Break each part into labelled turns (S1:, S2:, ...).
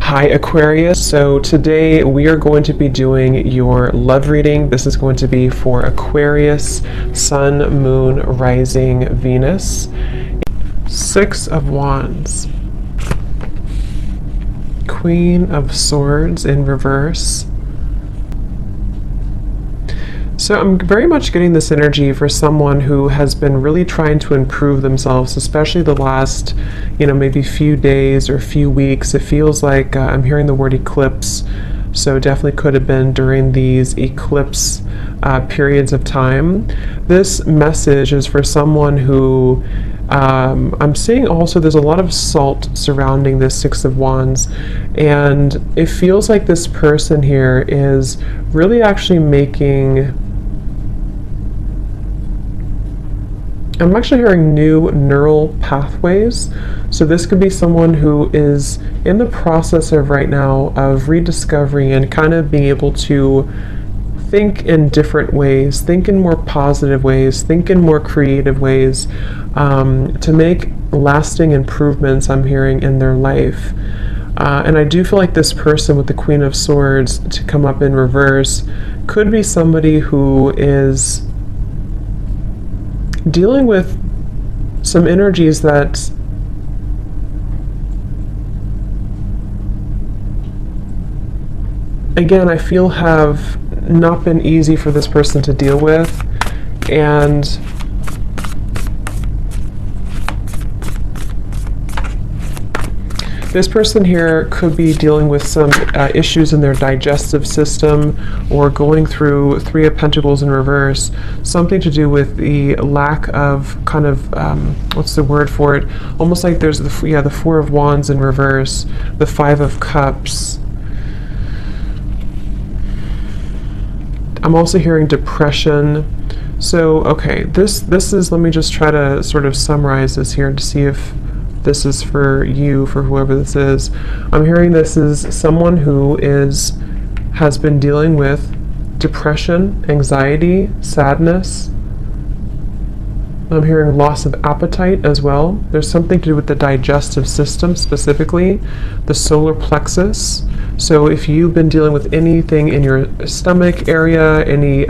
S1: Hi Aquarius, so today we are going to be doing your love reading. This is going to be for Aquarius, Sun, Moon, Rising, Venus. Six of Wands, Queen of Swords in reverse. So I'm very much getting this energy for someone who has been really trying to improve themselves, especially the last, maybe few days or few weeks. It feels like I'm hearing the word eclipse. So definitely could have been during these eclipse periods of time. This message is for someone who I'm seeing also there's a lot of salt surrounding this Six of Wands, and it feels like this person here is really actually making, I'm actually hearing new neural pathways. So this could be someone who is in the process of right now of rediscovering and kind of being able to think in different ways, think in more positive ways, think in more creative ways, to make lasting improvements, I'm hearing, in their life. And I do feel like this person with the Queen of Swords to come up in reverse could be somebody who is dealing with some energies that again I feel have not been easy for this person to deal with, and this person here could be dealing with some issues in their digestive system, or going through Three of Pentacles in reverse, something to do with the lack of kind of, what's the word for it? Almost like there's the Four of Wands in reverse, the Five of Cups. I'm also hearing depression. So, okay, this is, let me just try to sort of summarize this here to see if this is for you, for whoever this is. I'm hearing this is someone who has been dealing with depression, anxiety, sadness. I'm hearing loss of appetite as well. There's something to do with the digestive system, specifically the solar plexus. So if you've been dealing with anything in your stomach area, any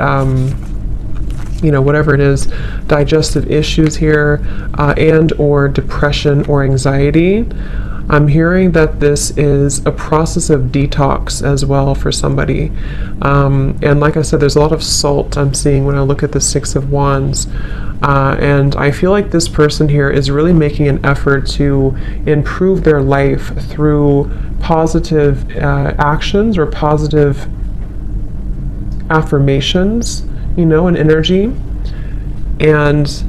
S1: whatever it is, digestive issues here, and or depression or anxiety, I'm hearing that this is a process of detox as well for somebody. And like I said, there's a lot of salt I'm seeing when I look at the Six of Wands. And I feel like this person here is really making an effort to improve their life through positive actions or positive affirmations, and energy. And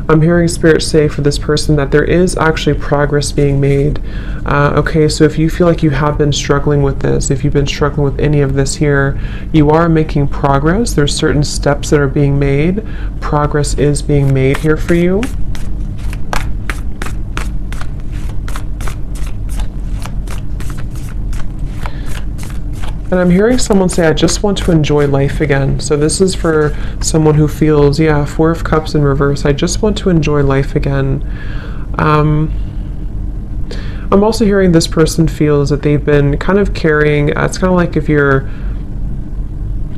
S1: I'm hearing Spirit say for this person that there is actually progress being made. Okay, so if you feel like you have been struggling with this, if you've been struggling with any of this here, you are making progress. There's certain steps that are being made. Progress is being made here for you. And I'm hearing someone say, I just want to enjoy life again. So this is for someone who feels, Four of Cups in reverse. I just want to enjoy life again. I'm also hearing this person feels that they've been kind of carrying, it's kind of like if you're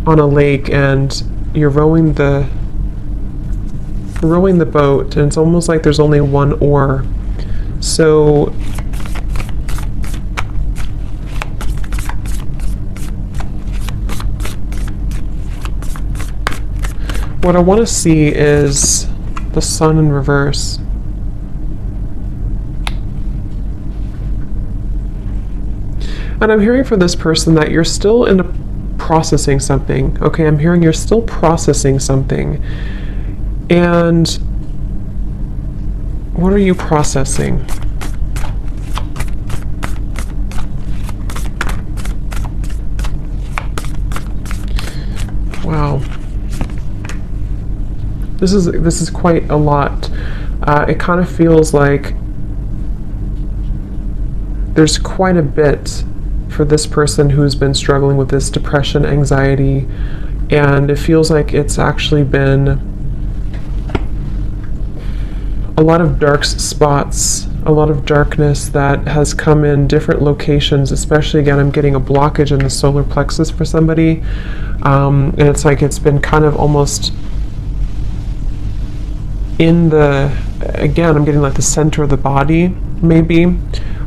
S1: on a lake and you're rowing the boat, and it's almost like there's only one oar. So what I want to see is the Sun in reverse. And I'm hearing for this person that you're still processing something. Okay, I'm hearing you're still processing something. And what are you processing? Wow. This is quite a lot. It kind of feels like there's quite a bit for this person who's been struggling with this depression, anxiety, and it feels like it's actually been a lot of dark spots a lot of darkness that has come in different locations, especially again I'm getting a blockage in the solar plexus for somebody, and it's like it's been kind of almost in the, again I'm getting like the center of the body maybe.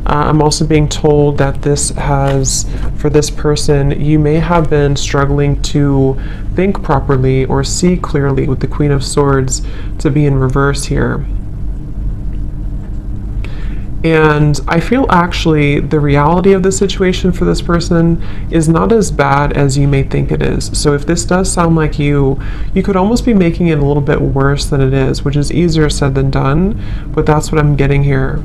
S1: I'm also being told that this has, for this person, you may have been struggling to think properly or see clearly with the Queen of Swords to be in reverse here. And I feel actually the reality of the situation for this person is not as bad as you may think it is. So if this does sound like you could almost be making it a little bit worse than it is, which is easier said than done, but that's what I'm getting here.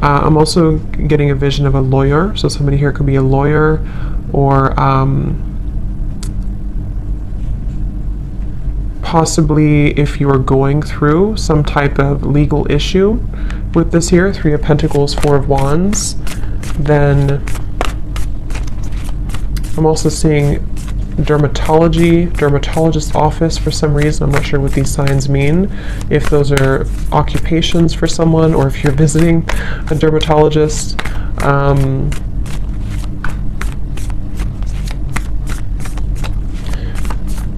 S1: I'm also getting a vision of a lawyer, so somebody here could be a lawyer, or possibly if you are going through some type of legal issue with this here, 3 of Pentacles, 4 of Wands, then I'm also seeing dermatologist office for some reason. I'm not sure what these signs mean, if those are occupations for someone or if you're visiting a dermatologist.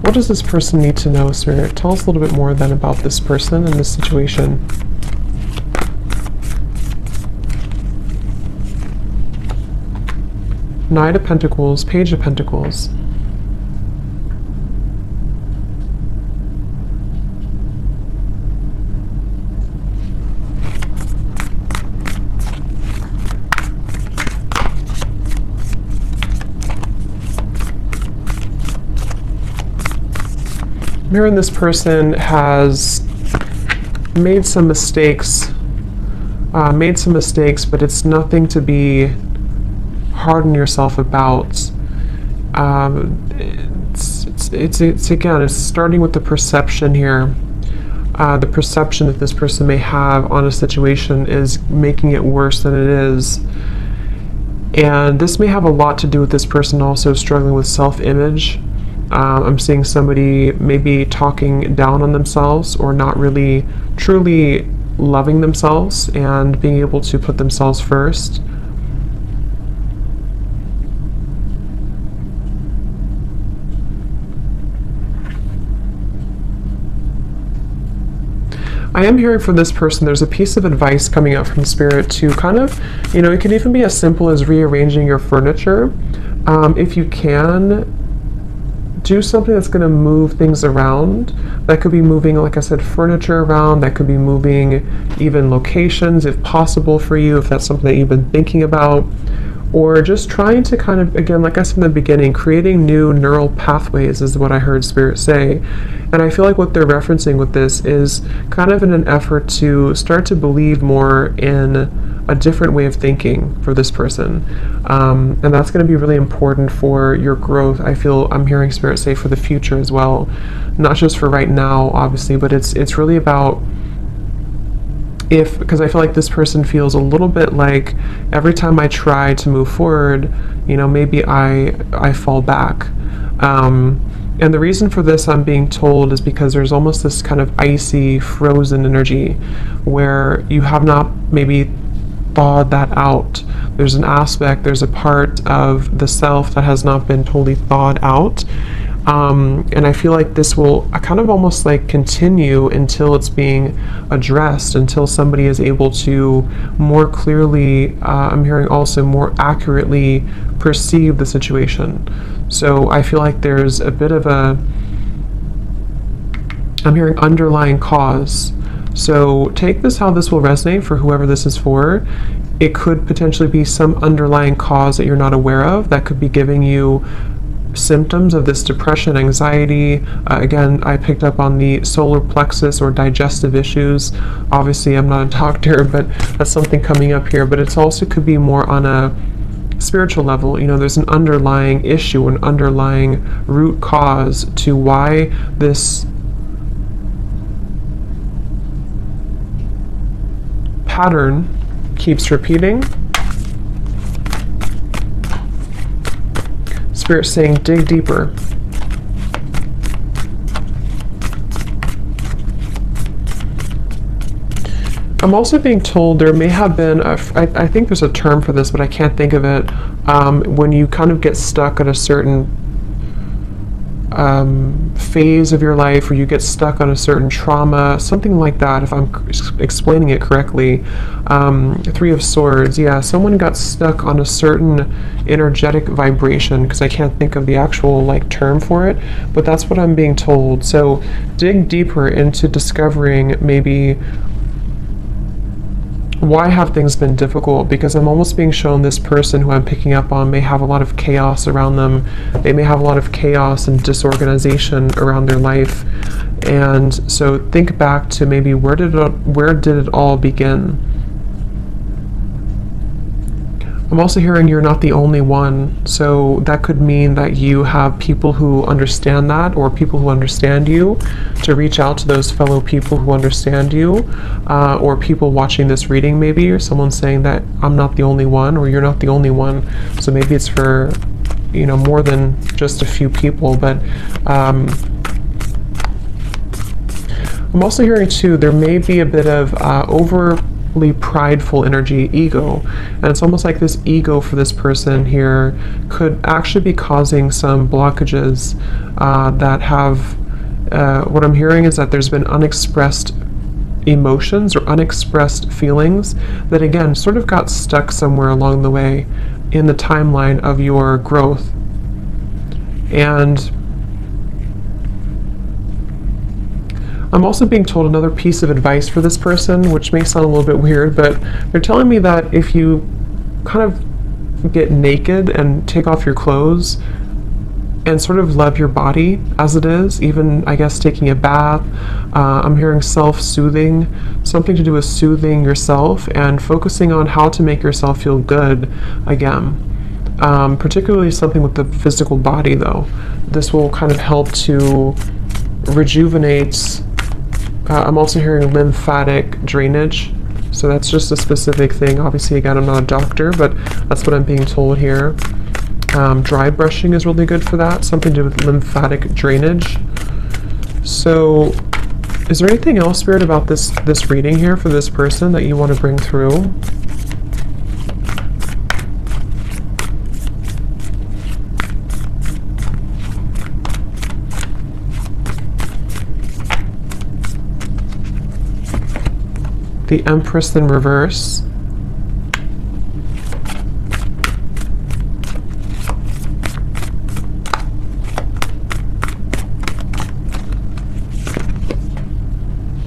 S1: What does this person need to know, Spirit? Tell us a little bit more then about this person and this situation. Knight of Pentacles, Page of Pentacles. Mirroring, this person has made some mistakes, but it's nothing to be hard on yourself about. It's again, it's starting with the perception here. The perception that this person may have on a situation is making it worse than it is. And this may have a lot to do with this person also struggling with self-image. I'm seeing somebody maybe talking down on themselves or not really truly loving themselves and being able to put themselves first. I am hearing from this person, there's a piece of advice coming out from Spirit to kind of, it can even be as simple as rearranging your furniture. If you can, do something that's going to move things around. That could be moving, like I said, furniture around. That could be moving even locations if possible for you, if that's something that you've been thinking about. Or just trying to kind of, again, like I said in the beginning, creating new neural pathways is what I heard Spirit say. And I feel like what they're referencing with this is kind of in an effort to start to believe more in a different way of thinking for this person. And that's going to be really important for your growth. I feel I'm hearing Spirit say for the future as well. Not just for right now, obviously, but it's really about because I feel like this person feels a little bit like every time I try to move forward, maybe I fall back. And the reason for this, I'm being told, is because there's almost this kind of icy, frozen energy where you have not maybe thawed that out. There's an aspect, there's a part of the self that has not been totally thawed out. And I feel like this will kind of almost like continue until it's being addressed, until somebody is able to more clearly, I'm hearing also more accurately perceive the situation. So I feel like there's a bit of I'm hearing underlying cause. So take this how this will resonate for whoever this is for. It could potentially be some underlying cause that you're not aware of that could be giving you symptoms of this depression, anxiety. Again, I picked up on the solar plexus or digestive issues. Obviously, I'm not a doctor, but that's something coming up here. But it's also could be more on a spiritual level. There's an underlying issue, an underlying root cause to why this pattern keeps repeating. Spirit saying, dig deeper. I'm also being told there may have been, I think there's a term for this, but I can't think of it, when you kind of get stuck at a certain phase of your life, or you get stuck on a certain trauma, something like that, if I'm explaining it correctly. Three of Swords, yeah, someone got stuck on a certain energetic vibration, because I can't think of the actual like term for it, but that's what I'm being told. So dig deeper into discovering maybe why have things been difficult, because I'm almost being shown this person who I'm picking up on may have a lot of chaos around them. They may have a lot of chaos and disorganization around their life. And so think back to maybe where did it all begin? I'm also hearing you're not the only one, so that could mean that you have people who understand that, or people who understand you, to reach out to those fellow people who understand you, or people watching this reading maybe, or someone saying that I'm not the only one, or you're not the only one. So maybe it's for, you know, more than just a few people, but I'm also hearing too, there may be a bit of overly prideful energy, ego, and it's almost like this ego for this person here could actually be causing some blockages that have, what I'm hearing is that there's been unexpressed emotions or unexpressed feelings that again sort of got stuck somewhere along the way in the timeline of your growth. And I'm also being told another piece of advice for this person, which may sound a little bit weird, but they're telling me that if you kind of get naked and take off your clothes and sort of love your body as it is, even, I guess, taking a bath, I'm hearing self-soothing, something to do with soothing yourself and focusing on how to make yourself feel good again. Particularly something with the physical body, though. This will kind of help to rejuvenate. I'm also hearing lymphatic drainage, so that's just a specific thing. Obviously, again, I'm not a doctor, but that's what I'm being told here. Dry brushing is really good for that, something to do with lymphatic drainage. So is there anything else, Spirit, about this reading here for this person that you want to bring through? The Empress in reverse.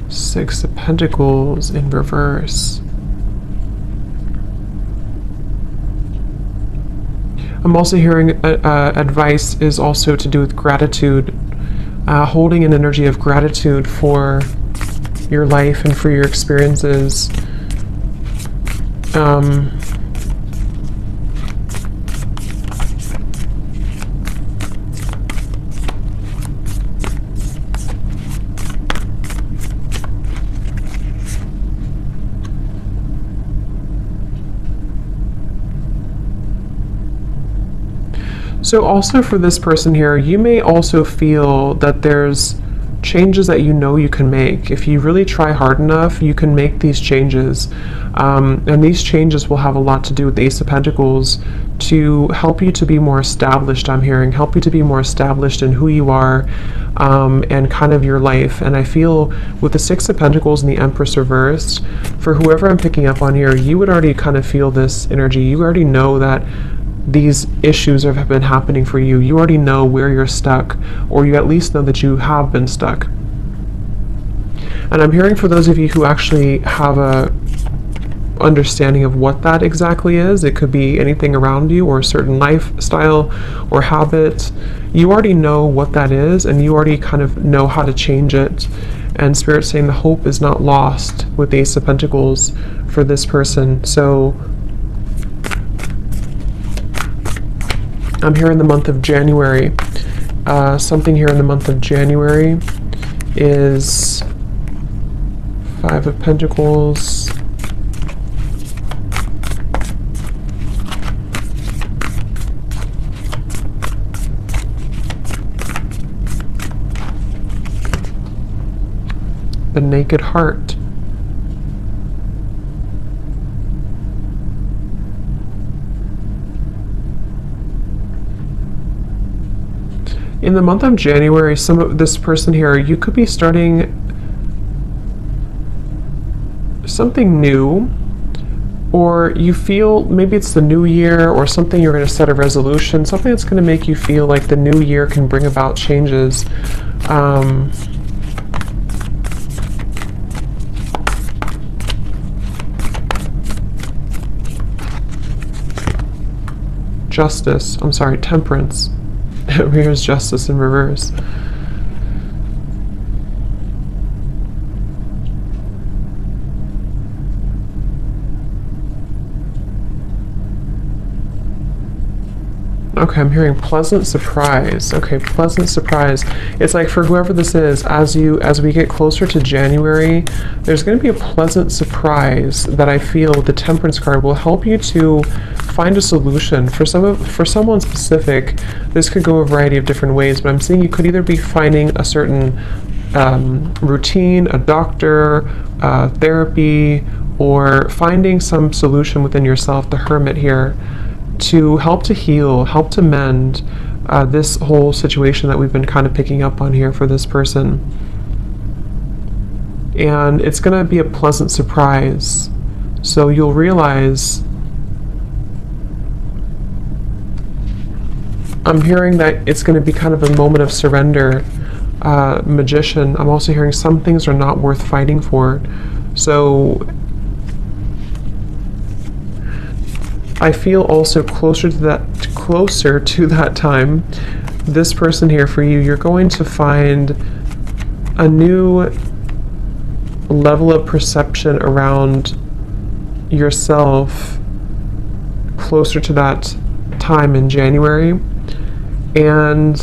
S1: Six of Pentacles in reverse. I'm also hearing advice is also to do with gratitude, holding an energy of gratitude for your life and for your experiences. So also for this person here, you may also feel that there's changes that you know you can make. If you really try hard enough, you can make these changes. And these changes will have a lot to do with the Ace of Pentacles to help you to be more established, I'm hearing, help you to be more established in who you are and kind of your life. And I feel with the Six of Pentacles and the Empress reversed, for whoever I'm picking up on here, you would already kind of feel this energy. You already know that these issues have been happening for you. You already know where you're stuck, or you at least know that you have been stuck. And I'm hearing for those of you who actually have a understanding of what that exactly is, it could be anything around you or a certain lifestyle or habit. You already know what that is, and you already kind of know how to change it. And Spirit's saying the hope is not lost with the Ace of Pentacles for this person. So I'm here in the month of January. Something here in the month of January is Five of Pentacles, the Naked Heart. in the month of January, some of this person here, you could be starting something new, or you feel maybe it's the new year or something, you're going to set a resolution, something that's going to make you feel like the new year can bring about changes. Justice, I'm sorry, temperance. Here's justice in reverse. Okay, I'm hearing pleasant surprise. Okay, pleasant surprise. It's like for whoever this is, as we get closer to January, there's going to be a pleasant surprise that I feel the Temperance card will help you to find a solution. For someone specific, this could go a variety of different ways, but I'm seeing you could either be finding a certain routine, a doctor, therapy, or finding some solution within yourself, the Hermit here, to help to heal, help to mend this whole situation that we've been kind of picking up on here for this person. And it's going to be a pleasant surprise. So you'll realize, I'm hearing that it's going to be kind of a moment of surrender. Magician, I'm also hearing some things are not worth fighting for. So I feel also closer to that time, this person here for you, you're going to find a new level of perception around yourself closer to that time in January. And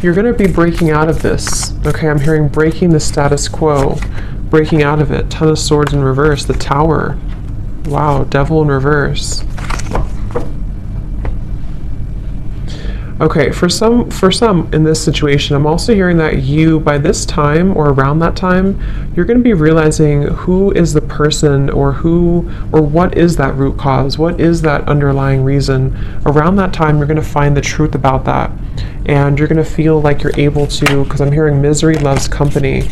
S1: you're going to be breaking out of this. Okay, I'm hearing breaking the status quo, breaking out of it. Ton of Swords in reverse, the Tower. Wow, Devil in reverse. Okay, for some in this situation, I'm also hearing that you, by this time or around that time, you're going to be realizing who is the person, or what is that root cause, what is that underlying reason. Around that time, you're going to find the truth about that. And you're going to feel like you're able to, because I'm hearing misery loves company.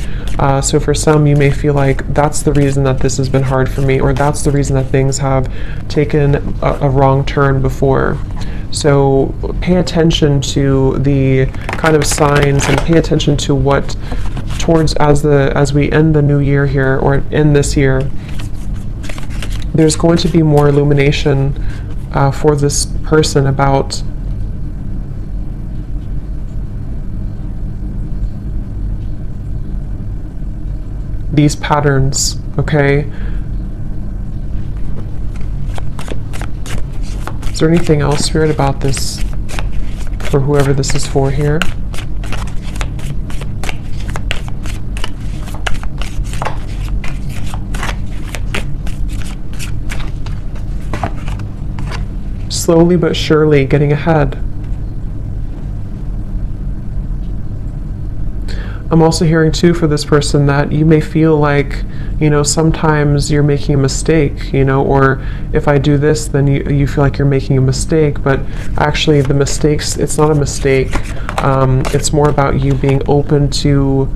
S1: So for some, you may feel like that's the reason that this has been hard for me, or that's the reason that things have taken a wrong turn before. So pay attention to the kind of signs, and pay attention to what as we end the new year here, or end this year, there's going to be more illumination for this person about these patterns, okay? Is there anything else, Spirit, about this for whoever this is for here? Slowly but surely getting ahead. I'm also hearing too for this person that you may feel like, sometimes you're making a mistake, or if I do this, then you feel like you're making a mistake, but actually the mistakes, it's not a mistake. It's more about you being open to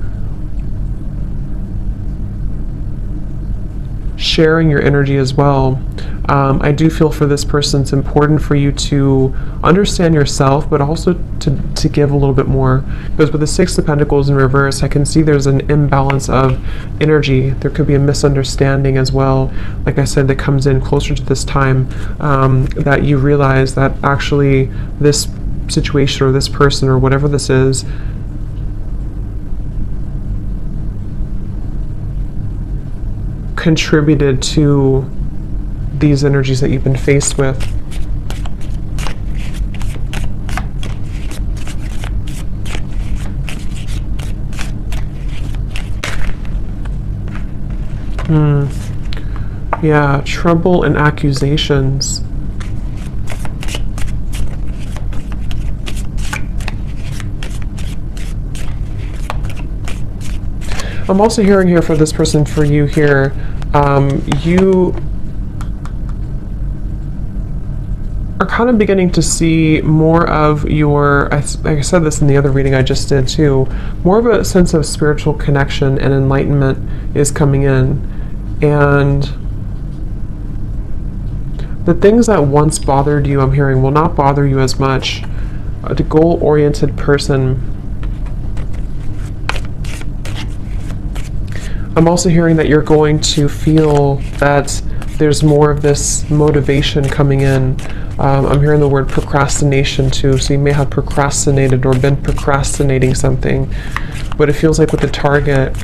S1: sharing your energy as well. I do feel for this person it's important for you to understand yourself, but also to give a little bit more. Because with the Six of Pentacles in reverse, I can see there's an imbalance of energy. There could be a misunderstanding as well, like I said, that comes in closer to this time, that you realize that actually this situation or this person or whatever this is contributed to these energies that you've been faced with. Yeah, trouble and accusations. I'm also hearing here for this person, for you here, you are kind of beginning to see more of your, like I said this in the other reading I just did too, more of a sense of spiritual connection and enlightenment is coming in. And the things that once bothered you, I'm hearing, will not bother you as much. The goal-oriented person. I'm also hearing that you're going to feel that there's more of this motivation coming in. I'm hearing the word procrastination too, so you may have procrastinated or been procrastinating something, but it feels like with the Target,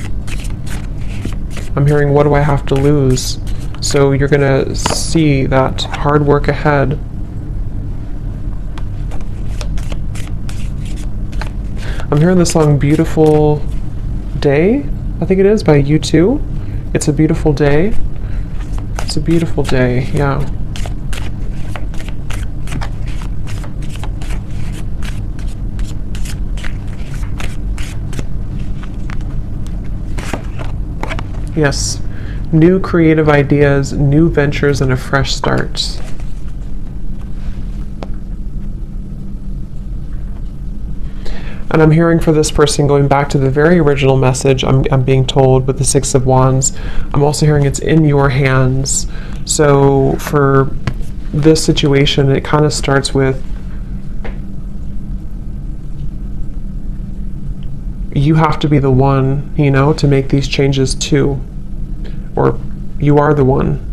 S1: I'm hearing, what do I have to lose? So you're gonna see that hard work ahead. I'm hearing the song Beautiful Day, I think it is, by U2. It's a beautiful day. It's a beautiful day, yeah. Yes, new creative ideas, new ventures, and a fresh start. And I'm hearing for this person, going back to the very original message, I'm being told with the Six of Wands, I'm also hearing it's in your hands. So for this situation, it kind of starts with you have to be the one, you know, to make these changes too. Or you are the one.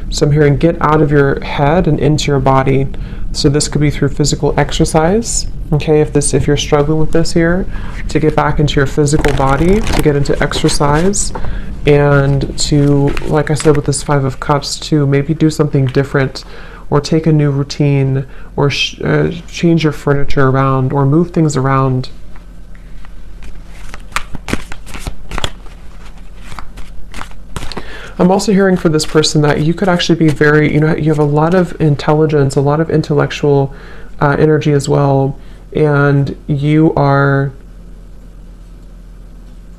S1: So I'm hearing get out of your head and into your body. So this could be through physical exercise. Okay, if you're struggling with this here, to get back into your physical body, to get into exercise, and to, like I said with this Five of Cups, to maybe do something different, or take a new routine, or change your furniture around, or move things around. I'm also hearing for this person that you could actually be very, you have a lot of intelligence, a lot of intellectual energy as well, and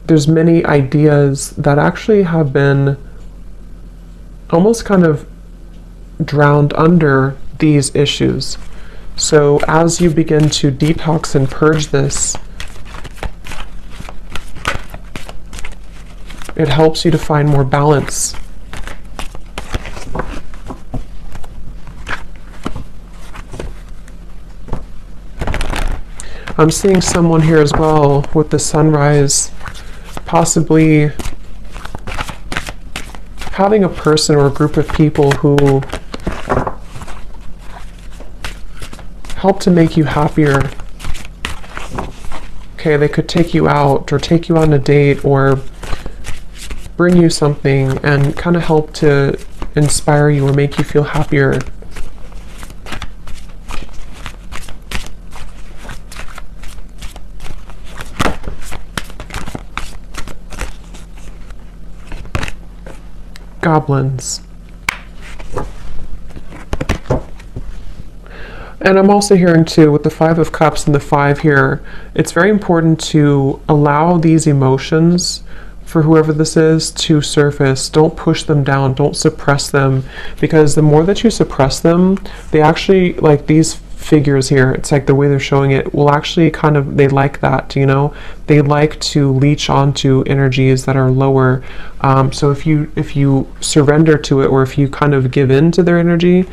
S1: there's many ideas that actually have been almost kind of drowned under these issues. So as you begin to detox and purge this, it helps you to find more balance. I'm seeing someone here as well with the sunrise, possibly having a person or a group of people who help to make you happier. Okay, they could take you out or take you on a date or bring you something and kind of help to inspire you or make you feel happier. Goblins. And I'm also hearing too, with the Five of Cups and the Five here, it's very important to allow these emotions, for whoever this is, to surface. Don't push them down, don't suppress them, because the more that you suppress them, they actually, like these figures here, it's like the way they're showing it, will actually kind of, they like that, they like to leech onto energies that are lower. So if you surrender to it, or if you kind of give in to their energy,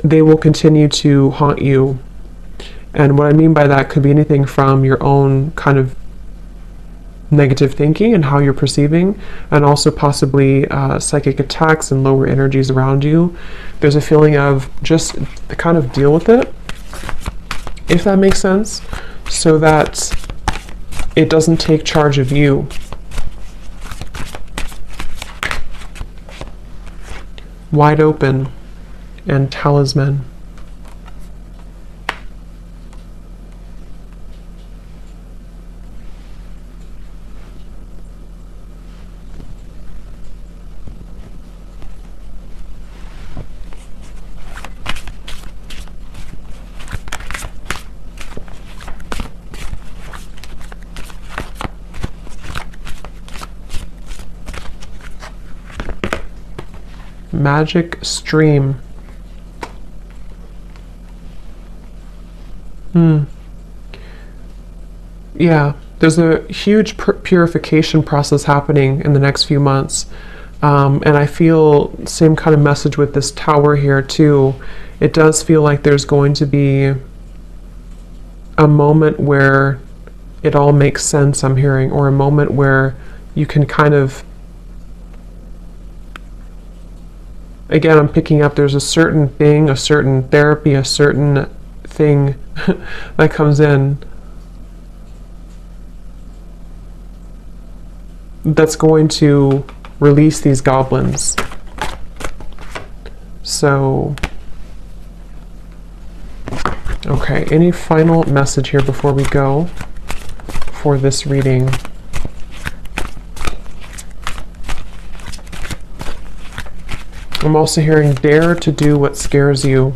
S1: they will continue to haunt you. And what I mean by that could be anything from your own kind of negative thinking and how you're perceiving, and also possibly psychic attacks and lower energies around you. There's a feeling of just kind of deal with it, if that makes sense, so that it doesn't take charge of you. Wide open and talisman. Magic stream. Yeah, there's a huge purification process happening in the next few months. And I feel same kind of message with this tower here too. It does feel like there's going to be a moment where it all makes sense, I'm hearing, or a moment where you can kind of, again, I'm picking up there's a certain thing, a certain therapy, a certain thing that comes in that's going to release these goblins. So, okay, any final message here before we go for this reading? I'm also hearing dare to do what scares you.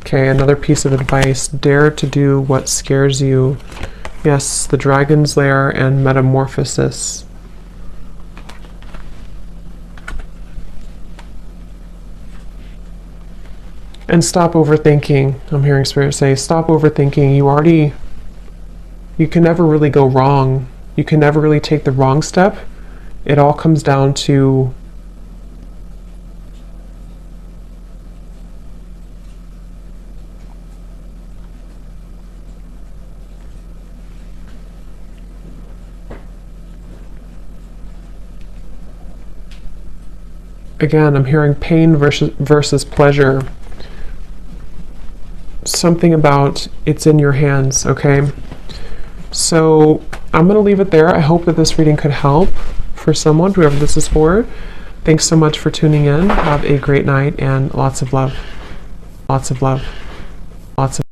S1: Okay, another piece of advice. Dare to do what scares you. Yes, the Dragon's Lair and Metamorphosis. And stop overthinking. I'm hearing Spirit say, stop overthinking. You can never really go wrong. You can never really take the wrong step. It all comes down to again, I'm hearing pain versus pleasure. Something about it's in your hands, okay? So I'm going to leave it there. I hope that this reading could help for someone, whoever this is for. Thanks so much for tuning in. Have a great night and lots of love. Lots of love. Lots of